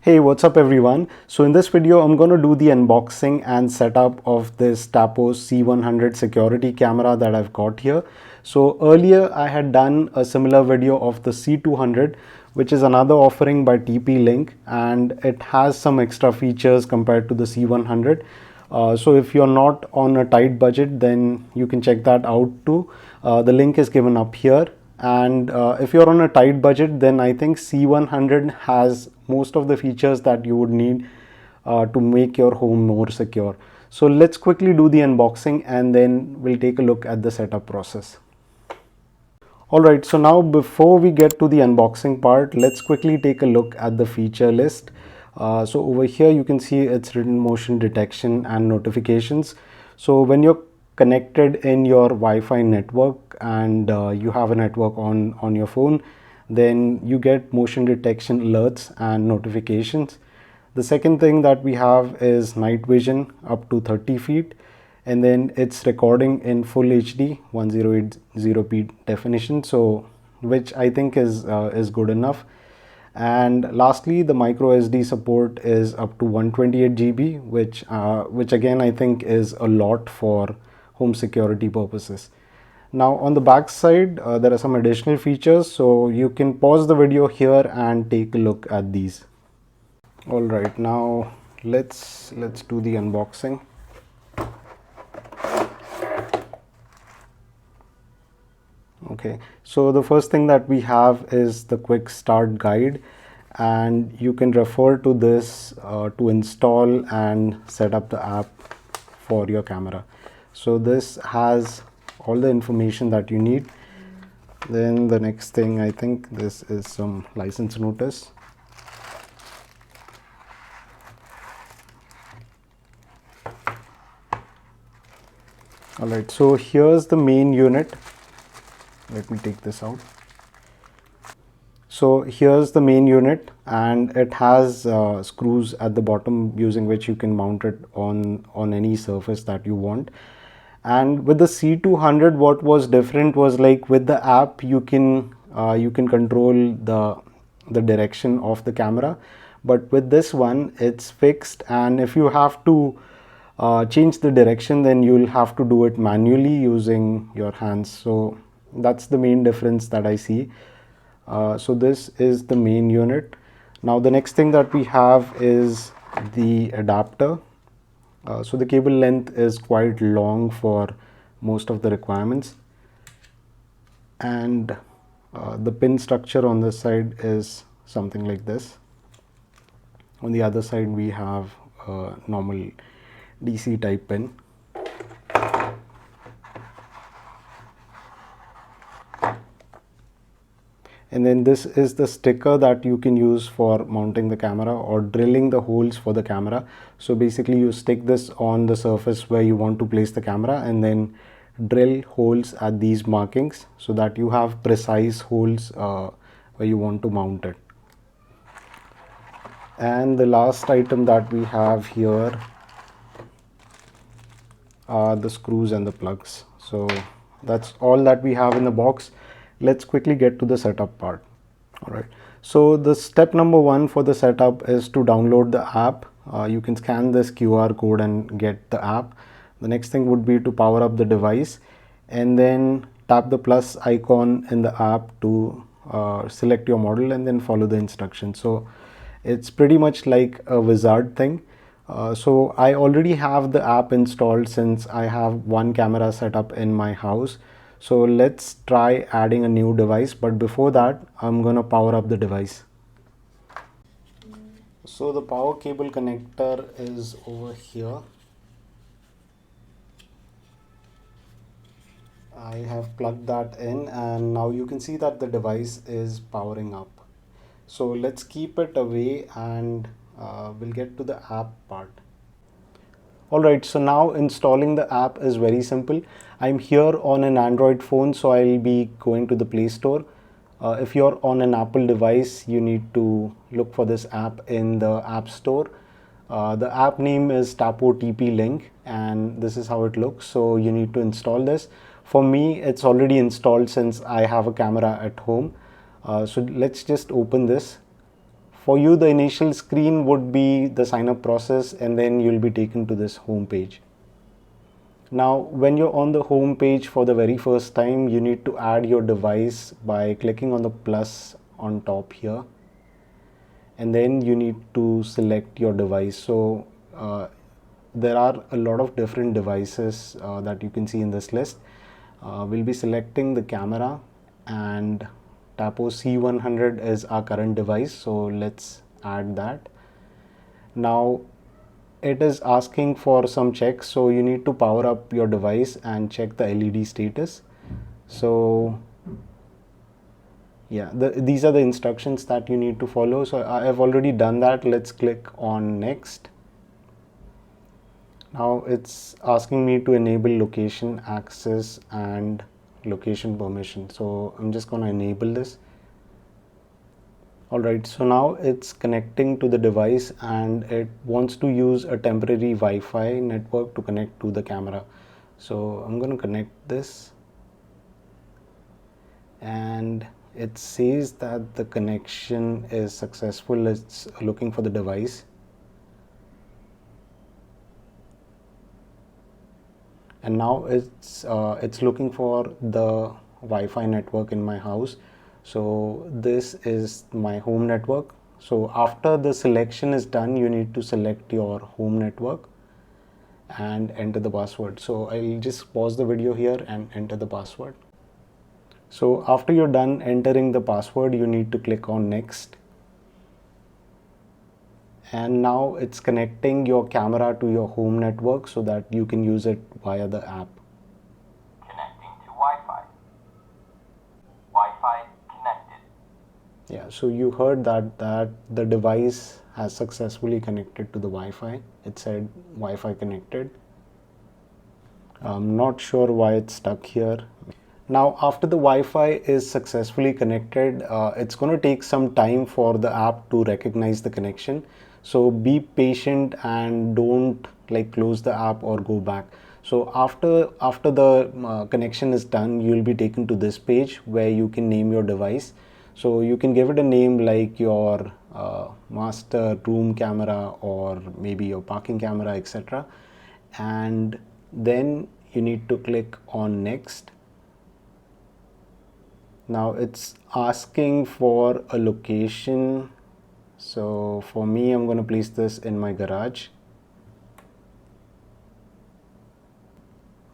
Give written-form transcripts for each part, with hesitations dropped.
Hey, what's up everyone? So in this video, I'm going to do the unboxing and setup of this Tapo C100 security camera that I've got here. So earlier I had done a similar video of the C200, which is another offering by TP-Link, and it has some extra features compared to the C100. So if you're not on a tight budget, then you can check that out too. The link is given up here. And if you're on a tight budget, then I think C100 has most of the features that you would need to make your home more secure. So let's quickly do the unboxing and then we'll take a look at the setup process. Alright, so now before we get to the unboxing part, let's quickly take a look at the feature list. So over here you can see it's written motion detection and notifications. So when you're connected in your Wi-Fi network and you have a network on your phone, then you get motion detection alerts and notifications. The second thing that we have is night vision up to 30 feet, and then it's recording in full HD 1080p definition, so which I think is good enough. And lastly, the microSD support is up to 128 GB, which again I think is a lot for home security purposes. Now on the back side, there are some additional features, so you can pause the video here and take a look at these. All right, now let's do the unboxing. Okay, so the first thing that we have is the quick start guide, and you can refer to this to install and set up the app for your camera. So this has all the information that you need. Then the next thing, I think this is some license notice. All right, so here's the main unit. Let me take this out. So here's the main unit, and it has screws at the bottom using which you can mount it on any surface that you want. And with the C200, what was different was, like, with the app you can control the direction of the camera, but with this one it's fixed, and if you have to change the direction, then you'll have to do it manually using your hands. So that's the main difference that I see. So this is the main unit. Now the next thing that we have is the adapter. So the cable length is quite long for most of the requirements, and the pin structure on this side is something like this. On the other side we have a normal DC type pin. And then this is the sticker that you can use for mounting the camera or drilling the holes for the camera. So basically you stick this on the surface where you want to place the camera and then drill holes at these markings so that you have precise holes where you want to mount it. And the last item that we have here are the screws and the plugs. So that's all that we have in the box. Let's quickly get to the setup part. All right, so the step number one for the setup is to download the app. You can scan this QR code and get the app. The next thing would be to power up the device and then tap the plus icon in the app to select your model and then follow the instructions. So it's pretty much like a wizard thing. So I already have the app installed since I have one camera set up in my house. So let's try adding a new device, but before that I'm gonna power up the device. So the power cable connector is over here. I have plugged that in, and now you can see that the device is powering up. So let's keep it away and we'll get to the app part. Alright, so now installing the app is very simple. I'm here on an Android phone, so I'll be going to the Play Store. If you're on an Apple device, you need to look for this app in the App Store. The app name is Tapo TP-Link, and this is how it looks. So you need to install this. For me, it's already installed since I have a camera at home. So let's just open this. For you, the initial screen would be the sign up process, and then you'll be taken to this home page. Now, when you're on the home page for the very first time, you need to add your device by clicking on the plus on top here, and then you need to select your device. So there are a lot of different devices that you can see in this list. We'll be selecting the camera, and Tapo C100 is our current device, so let's add that. Now it is asking for some checks, so you need to power up your device and check the LED status. So yeah, these are the instructions that you need to follow. So I have already done that. Let's click on next. Now it's asking me to enable location access and location permission, so I'm just going to enable this. Alright, so now it's connecting to the device and it wants to use a temporary Wi-Fi network to connect to the camera. So I'm going to connect this, and it says that the connection is successful. It's looking for the device, and now it's looking for the Wi-Fi network in my house. So this is my home network. So after the selection is done, you need to select your home network and enter the password. So I'll just pause the video here and enter the password. So after you're done entering the password, you need to click on next. And now it's connecting your camera to your home network so that you can use it via the app. Connecting to Wi-Fi. Wi-Fi connected. Yeah, so you heard that the device has successfully connected to the Wi-Fi. It said Wi-Fi connected. I'm not sure why it's stuck here. Now after the Wi-Fi is successfully connected, it's going to take some time for the app to recognize the connection. So be patient and don't close the app or go back. So after the connection is done, you'll be taken to this page where you can name your device. So you can give it a name like your master room camera or maybe your parking camera, etc. And then you need to click on next. Now it's asking for a location. So for me, I'm going to place this in my garage.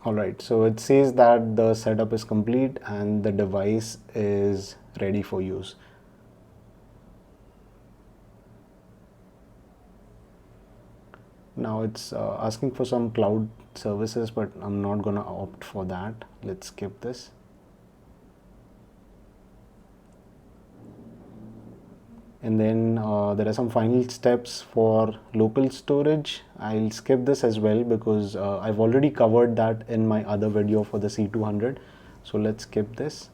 Alright, so it says that the setup is complete and the device is ready for use. Now it's asking for some cloud services, but I'm not going to opt for that. Let's skip this. And then there are some final steps for local storage. I'll skip this as well because I've already covered that in my other video for the C200. So let's skip this.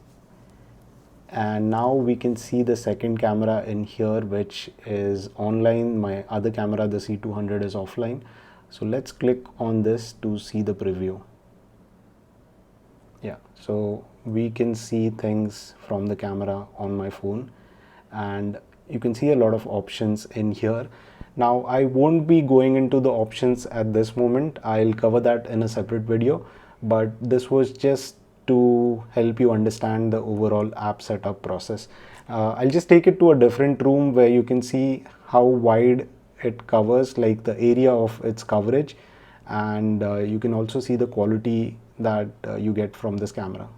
And now we can see the second camera in here, which is online. My other camera, the C200, is offline. So let's click on this to see the preview. Yeah, so we can see things from the camera on my phone, and you can see a lot of options in here. Now I won't be going into the options at this moment. I'll cover that in a separate video, but this was just to help you understand the overall app setup process. I'll just take it to a different room where you can see how wide it covers, like the area of its coverage, and you can also see the quality that you get from this camera.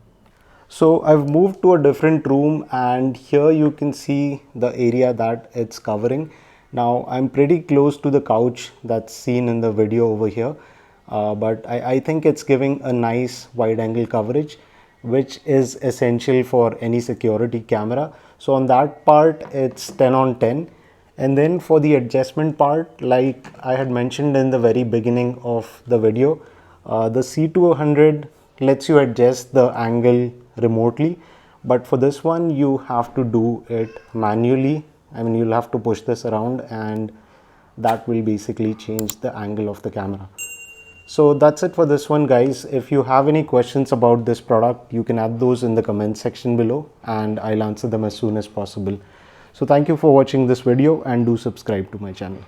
So I've moved to a different room, and here you can see the area that it's covering. Now I'm pretty close to the couch that's seen in the video over here, but I think it's giving a nice wide angle coverage, which is essential for any security camera. So on that part, it's 10 on 10. And then for the adjustment part, like I had mentioned in the very beginning of the video, the C200 lets you adjust the angle remotely, but for this one you have to do it manually. I mean, you'll have to push this around, and that will basically change the angle of the camera. So that's it for this one, guys. If you have any questions about this product, you can add those in the comment section below and I'll answer them as soon as possible. So thank you for watching this video and do subscribe to my channel.